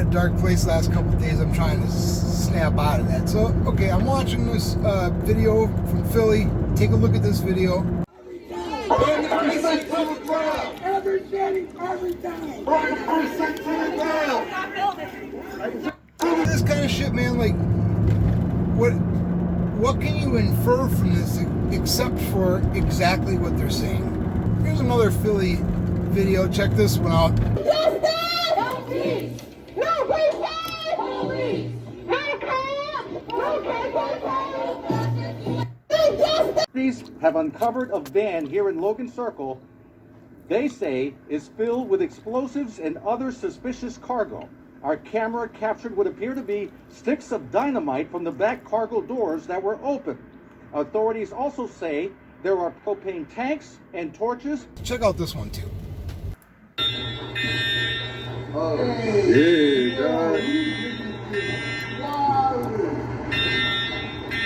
a dark place last couple of days. I'm trying to snap out of that. So, okay, I'm watching this video from Philly. Take a look at this video. This kind of shit, man, like, what can you infer from this except for exactly what they're saying? Here's another Philly video. Check this one out. These have uncovered a van here in Logan Circle they say is filled with explosives and other suspicious cargo. Our camera captured what appear to be sticks of dynamite from the back cargo doors that were open. Authorities also say there are propane tanks and torches. Check out this one too. Oh, yeah, God.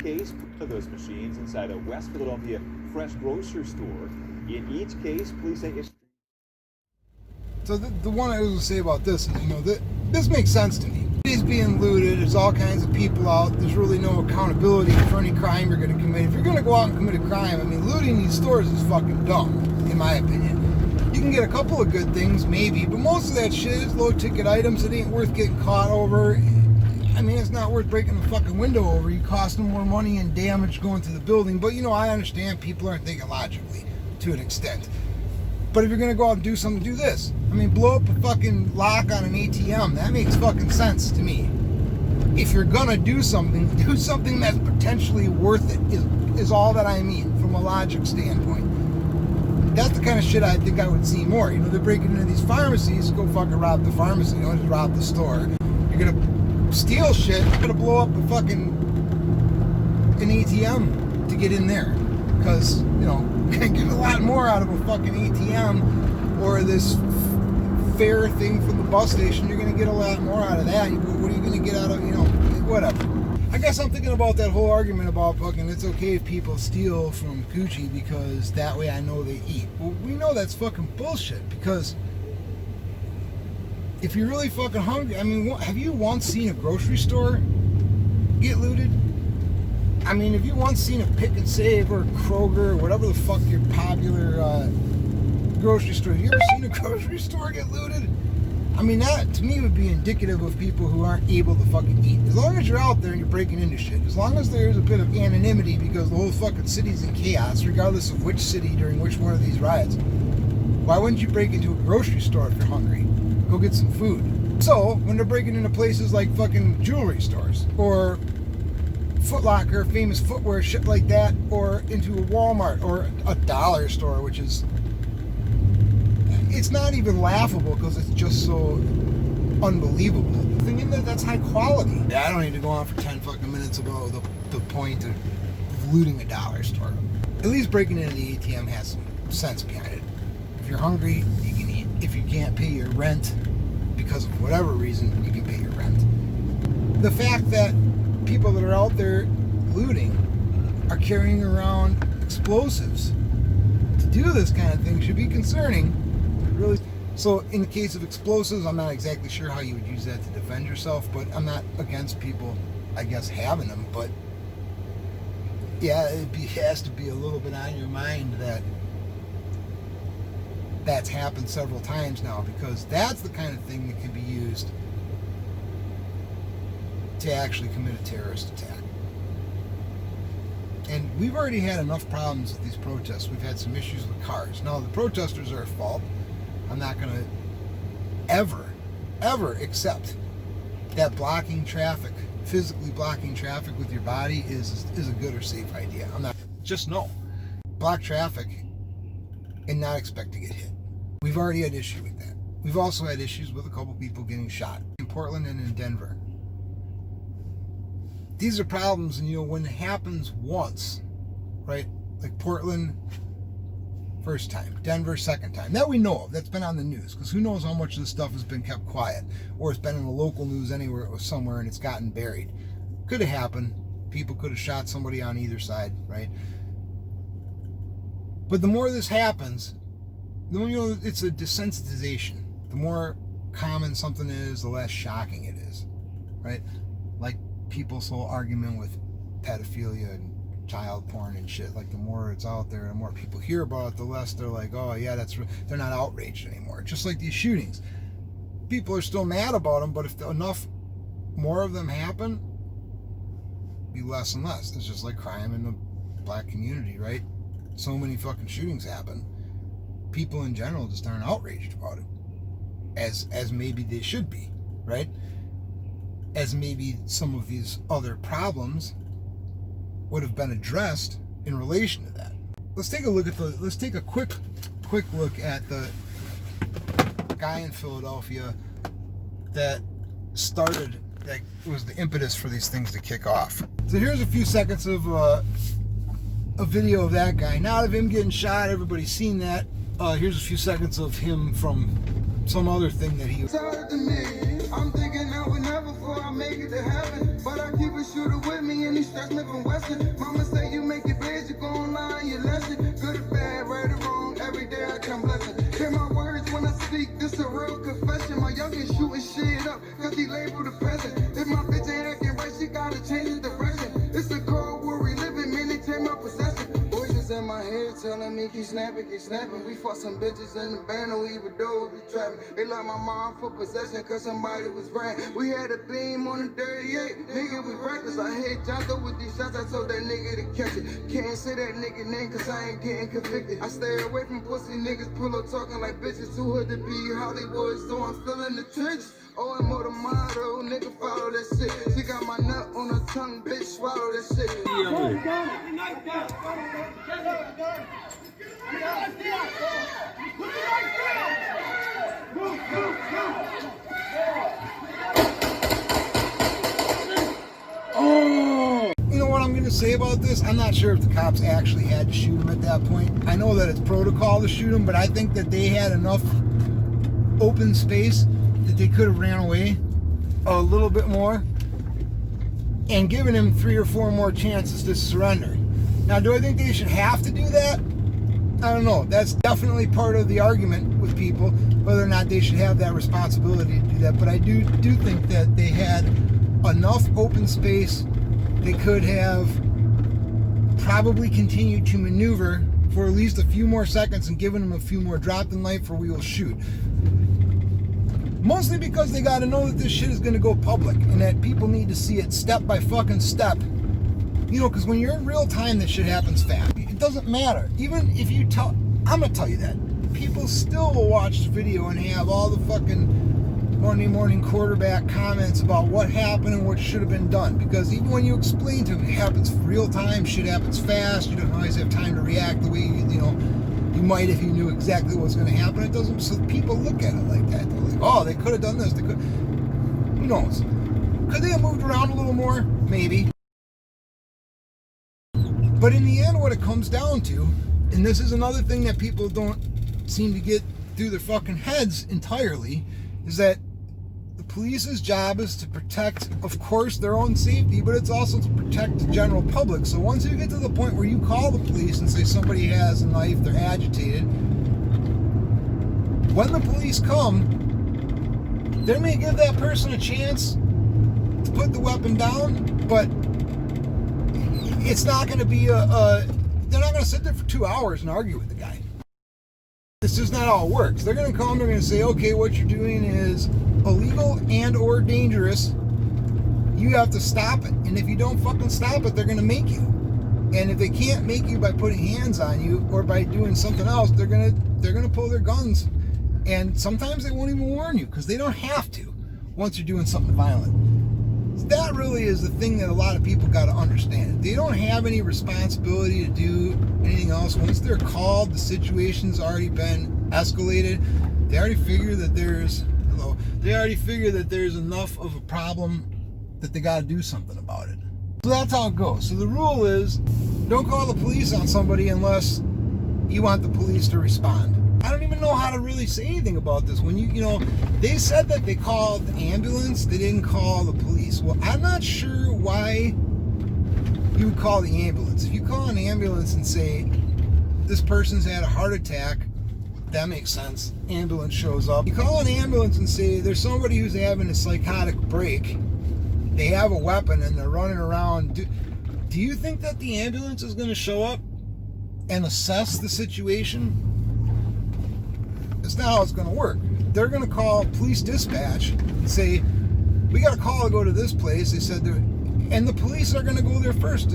Case of those machines inside a West Philadelphia fresh grocery store. In each case, police say it's... So the one I was going to say about this is, you know, this makes sense to me. City's being looted. There's all kinds of people out. There's really no accountability for any crime you're going to commit. If you're going to go out and commit a crime, I mean, looting these stores is fucking dumb, in my opinion. You can get a couple of good things, maybe, but most of that shit is low-ticket items. It ain't worth getting caught over. I mean, it's not worth breaking the fucking window over. You cost them more money and damage going to the building. But, you know, I understand people aren't thinking logically to an extent. But if you're going to go out and do something, do this. I mean, blow up a fucking lock on an ATM. That makes fucking sense to me. If you're going to do something that's potentially worth it, is all that I mean from a logic standpoint. That's the kind of shit I think I would see more. You know, they're breaking into these pharmacies. Go fucking rob the pharmacy. Don't just rob the store. You're going to steal shit. You're going to blow up a fucking an ATM to get in there. Because, you know, you can get a lot more out of a fucking ATM or this fare thing from the bus station. You're going to get a lot more out of that. What are you going to get out of, you know, whatever. I guess I'm thinking about that whole argument about fucking it's okay if people steal from Gucci because that way I know they eat. Well, we know that's fucking bullshit because if you're really fucking hungry, I mean, have you once seen a grocery store get looted? I mean, have you once seen a Pick and Save or a Kroger or whatever the fuck your popular grocery store? Have you ever seen a grocery store get looted? I mean, that to me would be indicative of people who aren't able to fucking eat. As long as you're out there and you're breaking into shit, as long as there's a bit of anonymity because the whole fucking city's in chaos, regardless of which city during which one of these riots, why wouldn't you break into a grocery store if you're hungry? Go get some food. So, when they're breaking into places like fucking jewelry stores or Foot Locker, famous footwear, shit like that, or into a Walmart or a dollar store, which is, it's not even laughable because it's just so unbelievable. Thinking that that's high quality. Yeah, I don't need to go on for 10 fucking minutes about the point of looting a dollar store. At least breaking into the ATM has some sense behind it. If you're hungry, you can eat. If you can't pay your rent because of whatever reason, you can pay your rent. The fact that people that are out there looting are carrying around explosives to do this kind of thing should be concerning. Really. So in the case of explosives, I'm not exactly sure how you would use that to defend yourself, but I'm not against people, I guess, having them. But yeah, has to be a little bit on your mind that that's happened several times now, because that's the kind of thing that can be used to actually commit a terrorist attack. And we've already had enough problems with these protests. We've had some issues with cars. Now, the protesters are at fault. I'm not going to ever accept that blocking traffic, physically blocking traffic with your body is a good or safe idea. I'm not, just no. Block traffic and not expect to get hit. We've already had issue with that. We've also had issues with a couple people getting shot in Portland and in Denver. These are problems, and you know, when it happens once, right? Like Portland, first time. Denver, second time. That we know of. That's been on the news, because who knows how much of this stuff has been kept quiet, or it's been in the local news anywhere or somewhere and it's gotten buried. Could have happened. People could have shot somebody on either side, right? But the more this happens, the more, you know, it's a desensitization. The more common something is, the less shocking it is, right? Like people's whole argument with pedophilia and child porn and shit. Like the more it's out there, the more people hear about it, the less they're like, oh yeah, they're not outraged anymore. Just like these shootings, people are still mad about them, but if enough more of them happen, be less and less. It's just like crime in the black community, right? So many fucking shootings happen. People in general just aren't outraged about it, as maybe they should be, right? As maybe some of these other problems would have been addressed in relation to that. Let's take a quick look at the guy in Philadelphia that was the impetus for these things to kick off. So here's a few seconds of a video of that guy. Not of him getting shot, everybody's seen that. Here's a few seconds of him from some other thing that he... I'm thinking I would never before I make it to heaven, but I keep a shooter with me and he stress me from Western. Mama say you make your bed, you gon' lie on your lesson. Good or bad, right or wrong, every day I come blessing. Hear my words when I speak, this a real confession. My youngin' shooting shit up, cause he labeled a peasant. If my bitch ain't acting right, she gotta change the direction. It's a cold war we living, man, they take my possession. Voices in my head telling me keep snapping, keep snapping. We fought some bitches in the band, no even though we trapping. They left my mom for possession, cause somebody was brand. We had a beam on the 38, nigga, we reckless. I hit Jonto with these shots, I told that nigga to catch it. Can't say that nigga name, cause I ain't getting convicted. I stay away from pussy niggas, pull up talking like bitches. Too hood to be Hollywood, so I'm feeling the trenches. Oh, I'm more the motto, nigga, follow that shit. She got my nut on her tongue, bitch, swallow that shit. You know what I'm going to say about this? I'm not sure if the cops actually had to shoot him at that point. I know that it's protocol to shoot him, but I think that they had enough open space that they could have ran away a little bit more and given him 3 or 4 more chances to surrender. Now, do I think they should have to do that? I don't know. That's definitely part of the argument with people, whether or not they should have that responsibility to do that. But I do think that they had enough open space. They could have probably continued to maneuver for at least a few more seconds and given him a few more drop the knife or we will shoot. Mostly because they got to know that this shit is going to go public and that people need to see it step by fucking step. You know, because when you're in real time, this shit happens fast. It doesn't matter. Even if you I'm going to tell you that. People still will watch the video and have all the fucking Monday morning quarterback comments about what happened and what should have been done. Because even when you explain to them, it happens real time, shit happens fast, you don't always have time to react the way you might if you knew exactly what's going to happen. It doesn't, so people look at it like that. They're like, oh, they could have done this, they could, who knows? Could they have moved around a little more? Maybe. But in the end, what it comes down to, and this is another thing that people don't seem to get through their fucking heads entirely, is that the police's job is to protect, of course, their own safety, but it's also to protect the general public. So once you get to the point where you call the police and say somebody has a knife, they're agitated, when the police come, they may give that person a chance to put the weapon down, but it's not going to be they're not going to sit there for 2 hours and argue with the guy. It's just not how it works. They're going to come, they're going to say, okay, what you're doing is illegal and or dangerous. You have to stop it. And if you don't fucking stop it, they're going to make you. And if they can't make you by putting hands on you or by doing something else, they're going to pull their guns. And sometimes they won't even warn you because they don't have to once you're doing something violent. That really is the thing that a lot of people got to understand. They don't have any responsibility to do anything else. Once they're called, the situation's already been escalated. They already figure that there's enough of a problem that they got to do something about it. So that's how it goes. So the rule is, don't call the police on somebody unless you want the police to respond. I don't even know how to really say anything about this. When they said that they called the ambulance, they didn't call the police. Well, I'm not sure why you would call the ambulance. If you call an ambulance and say, this person's had a heart attack That makes sense. Ambulance shows up. You call an ambulance and say there's somebody who's having a psychotic break. They have a weapon and they're running around. Do you think that the ambulance is going to show up and assess the situation? That's not how it's going to work. They're going to call police dispatch and say, we got a call to go to this place. They said they're, and the police are going to go there first.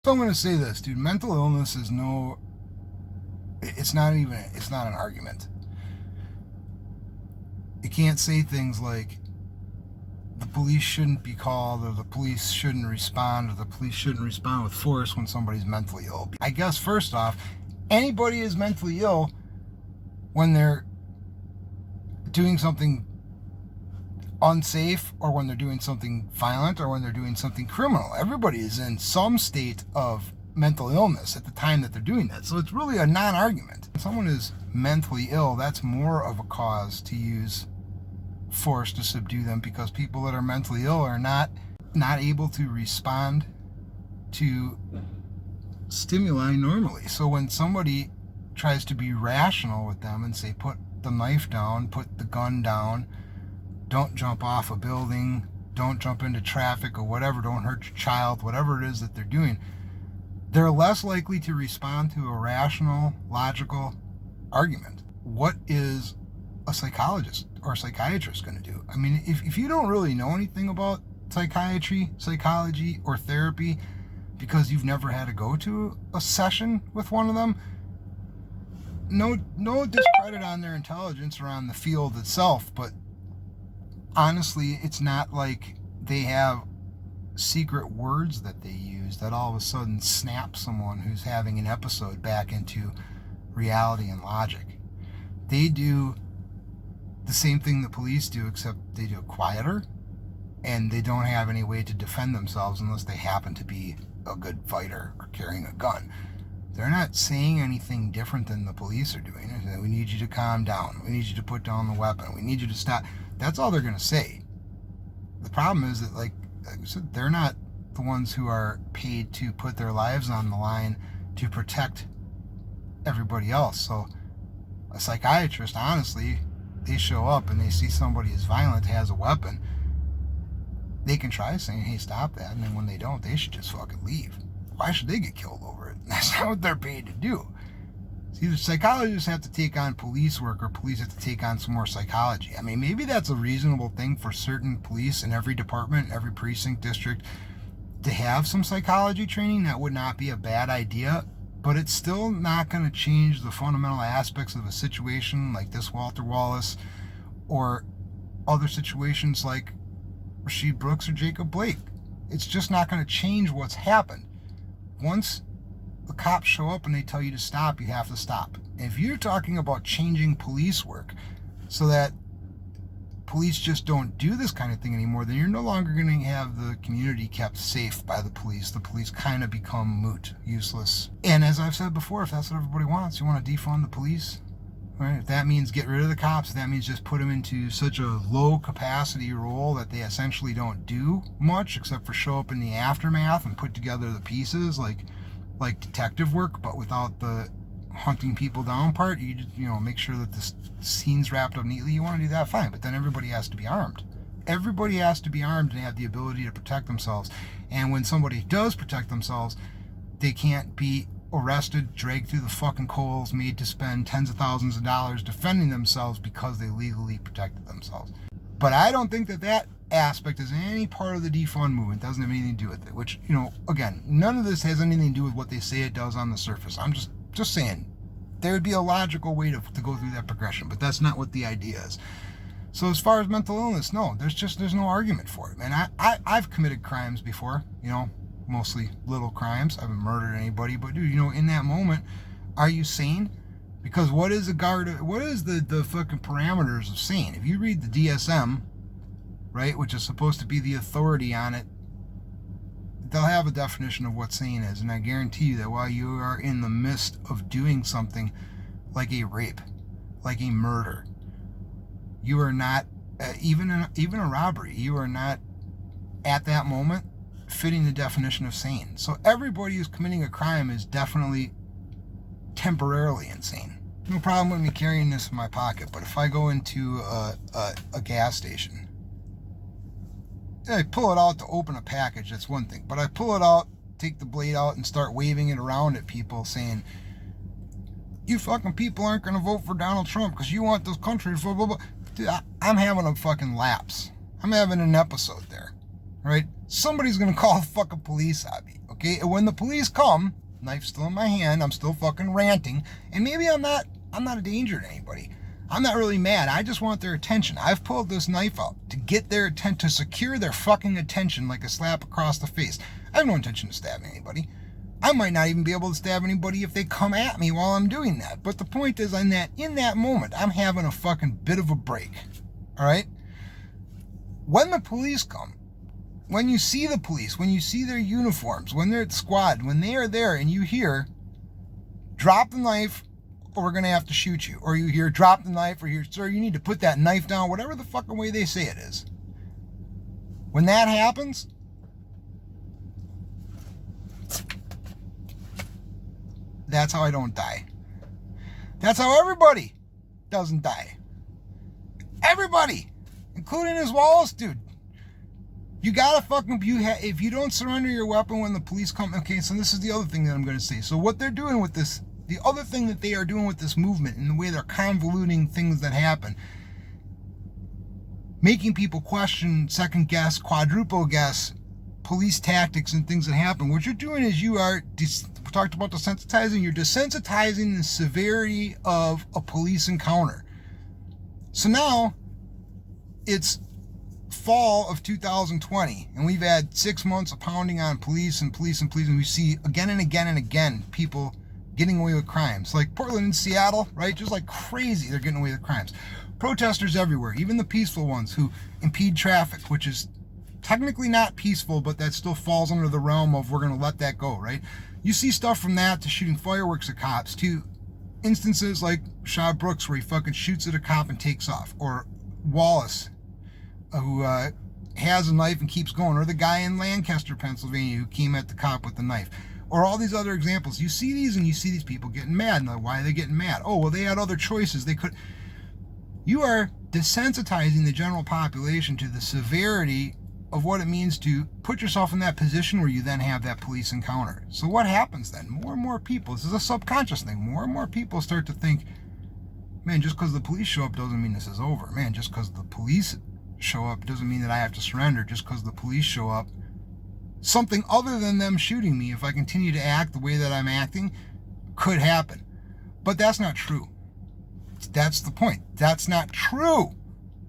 So I'm going to say this, dude. Mental illness is it's not an argument. You can't say things like the police shouldn't be called, or the police shouldn't respond, or the police shouldn't respond with force when somebody's mentally ill. I guess first off, anybody is mentally ill when they're doing something unsafe, or when they're doing something violent, or when they're doing something criminal. Everybody is in some state of mental illness at the time that they're doing that. So it's really a non-argument. If someone is mentally ill, that's more of a cause to use force to subdue them, because people that are mentally ill are not able to respond to stimuli normally. So when somebody tries to be rational with them and say, put the knife down, put the gun down, don't jump off a building, don't jump into traffic or whatever, don't hurt your child, whatever it is that they're doing, they're less likely to respond to a rational, logical argument. What is a psychologist or a psychiatrist going to do? I mean, if you don't really know anything about psychiatry, psychology, or therapy because you've never had to go to a session with one of them, no discredit on their intelligence or on the field itself, but honestly, it's not like they have secret words that they use that all of a sudden snap someone who's having an episode back into reality and logic. They do the same thing the police do, except they do it quieter, and they don't have any way to defend themselves unless they happen to be a good fighter or carrying a gun. They're not saying anything different than the police are doing. They're saying, we need you to calm down. We need you to put down the weapon. We need you to stop. That's all they're going to say. The problem is that, like I said, they're not the ones who are paid to put their lives on the line to protect everybody else. So a psychiatrist, honestly, they show up and they see somebody is violent, has a weapon, they can try saying, hey, stop that. And then when they don't, they should just fucking leave. Why should they get killed over it? That's not what they're paid to do. See, the psychologists have to take on police work, or police have to take on some more psychology. I mean, maybe that's a reasonable thing for certain police in every department, every precinct, district, to have some psychology training. That would not be a bad idea, but it's still not going to change the fundamental aspects of a situation like this Walter Wallace, or other situations like Rashid Brooks or Jacob Blake. It's just not going to change what's happened. Once the cops show up and they tell you to stop, you have to stop. If you're talking about changing police work so that police just don't do this kind of thing anymore, then you're no longer going to have the community kept safe by the police. The police kind of become moot, useless. And as I've said before, if that's what everybody wants, you want to defund the police, right? If that means get rid of the cops, if that means just put them into such a low capacity role that they essentially don't do much except for show up in the aftermath and put together the pieces, like detective work, but without the hunting people down part. You know, make sure that the scene's wrapped up neatly. You want to do that, fine, but then everybody has to be armed. Everybody has to be armed and have the ability to protect themselves. And when somebody does protect themselves, they can't be arrested, dragged through the fucking coals, made to spend tens of thousands of dollars defending themselves because they legally protected themselves. But I don't think that aspect is any part of the defund movement. It doesn't have anything to do with it, which, you know, again, none of this has anything to do with what they say it does on the surface. I'm just saying there would be a logical way to go through that progression, but that's not what the idea is. So as far as mental illness, no, there's no argument for it, man. I've committed crimes before, you know, mostly little crimes. I haven't murdered anybody, but dude, you know, in that moment, are you sane? Because what is the fucking parameters of sane? If you read the DSM, right, which is supposed to be the authority on it, they'll have a definition of what sane is, and I guarantee you that while you are in the midst of doing something like a rape, like a murder, you are not, even a robbery, you are not at that moment fitting the definition of sane. So everybody who's committing a crime is definitely temporarily insane. No problem with me carrying this in my pocket, but if I go into a gas station, I pull it out to open a package, that's one thing. But I pull it out, take the blade out, and start waving it around at people saying, you fucking people aren't going to vote for Donald Trump because you want this country, blah, blah, blah. Dude, I'm having a fucking lapse. I'm having an episode there, right? Somebody's going to call the fucking police on me, okay? And when the police come, knife's still in my hand, I'm still fucking ranting, and maybe I'm not a danger to anybody. I'm not really mad. I just want their attention. I've pulled this knife out to get their attention, to secure their fucking attention like a slap across the face. I have no intention of stabbing anybody. I might not even be able to stab anybody if they come at me while I'm doing that. But the point is, in that moment, I'm having a fucking bit of a break. All right? When the police come, when you see the police, when you see their uniforms, when they're at squad, when they are there and you hear, drop the knife or we're going to have to shoot you. Or you hear, drop the knife, or you hear, sir, you need to put that knife down, whatever the fucking way they say it is. When that happens, that's how I don't die. That's how everybody doesn't die. Everybody, including this Wallace dude. You gotta fucking, if you don't surrender your weapon when the police come, okay, so this is the other thing that I'm gonna say. So what they're doing with this, the other thing that they are doing with this movement and the way they're convoluting things that happen, making people question, second guess, quadruple guess police tactics and things that happen. What you're doing is we talked about desensitizing, you're desensitizing the severity of a police encounter. So now it's fall of 2020 and we've had 6 months of pounding on police and we see again and again and again people getting away with crimes, like Portland and Seattle, right? Just like crazy, they're getting away with crimes. Protesters everywhere, even the peaceful ones who impede traffic, which is technically not peaceful, but that still falls under the realm of we're going to let that go, right? You see stuff from that to shooting fireworks at cops, to instances like Shaw Brooks where he fucking shoots at a cop and takes off, or Wallace who has a knife and keeps going, or the guy in Lancaster, Pennsylvania who came at the cop with the knife, or all these other examples. You see these and you see these people getting mad. Now, why are they getting mad? Oh, well, they had other choices. They could. You are desensitizing the general population to the severity of what it means to put yourself in that position where you then have that police encounter. So what happens then? More and more people, this is a subconscious thing, more and more people start to think, man, just because the police show up doesn't mean this is over. Man, just because the police show up doesn't mean that I have to surrender. Just because the police show up, something other than them shooting me, if I continue to act the way that I'm acting, could happen. But that's not true. That's the point. That's not true.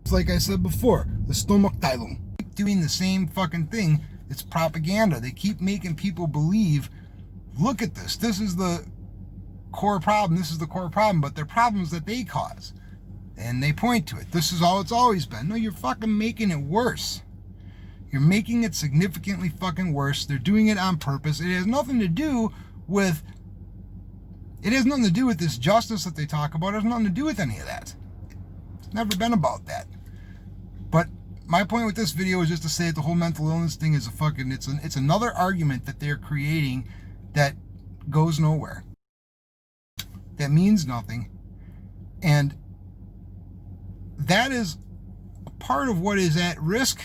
It's like I said before, the Stomachteilung. Doing the same fucking thing. It's propaganda. They keep making people believe, look at this. This is the core problem. This is the core problem. But they're problems that they cause. And they point to it. This is all it's always been. No, you're fucking making it worse. You're making it significantly fucking worse. They're doing it on purpose. It has nothing to do with this justice that they talk about. It has nothing to do with any of that. It's never been about that. But my point with this video is just to say that the whole mental illness thing is it's another argument that they're creating that goes nowhere. That means nothing. And that is a part of what is at risk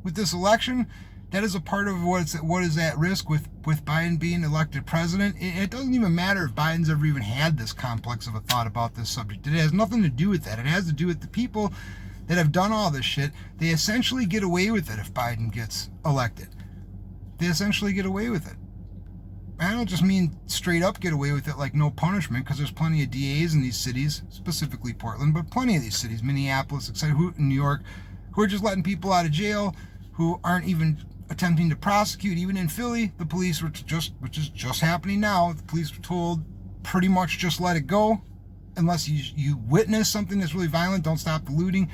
with this election. That is a part of what is at risk with Biden being elected president. It doesn't even matter if Biden's ever even had this complex of a thought about this subject. It has nothing to do with that. It has to do with the people that have done all this shit. They essentially get away with it if Biden gets elected. They essentially get away with it. I don't just mean straight up get away with it like no punishment, because there's plenty of DAs in these cities, specifically Portland, but plenty of these cities, Minneapolis, etc., New York, who are just letting people out of jail, who aren't even attempting to prosecute. Even in Philly, the police were which is just happening now, the police were told pretty much just let it go. Unless you witness something that's really violent, don't stop the looting.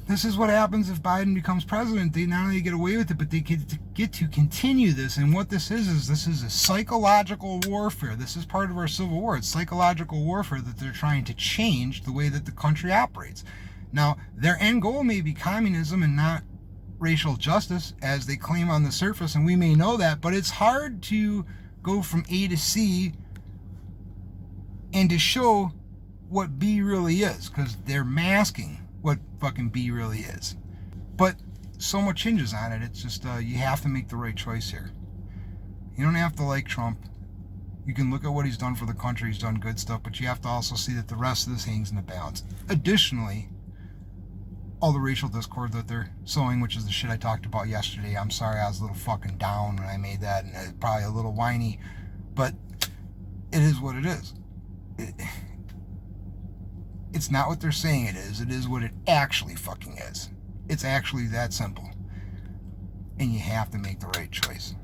This is what happens if Biden becomes president. They not only get away with it, but they get to continue this. And what this is a psychological warfare. This is part of our Civil War. It's psychological warfare that they're trying to change the way that the country operates. Now, their end goal may be communism and not racial justice, as they claim on the surface, and we may know that, but it's hard to go from A to C and to show what B really is, because they're masking what fucking B really is. But so much hinges on it. It's just you have to make the right choice here. You don't have to like Trump. You can look at what he's done for the country. He's done good stuff, but you have to also see that the rest of this hangs in the balance. Additionally, all the racial discord that they're sowing, which is the shit I talked about yesterday. I'm sorry I was a little fucking down when I made that, and probably a little whiny, but it is what it is. It's not what they're saying it is. It is what it actually fucking is. It's actually that simple. And you have to make the right choice.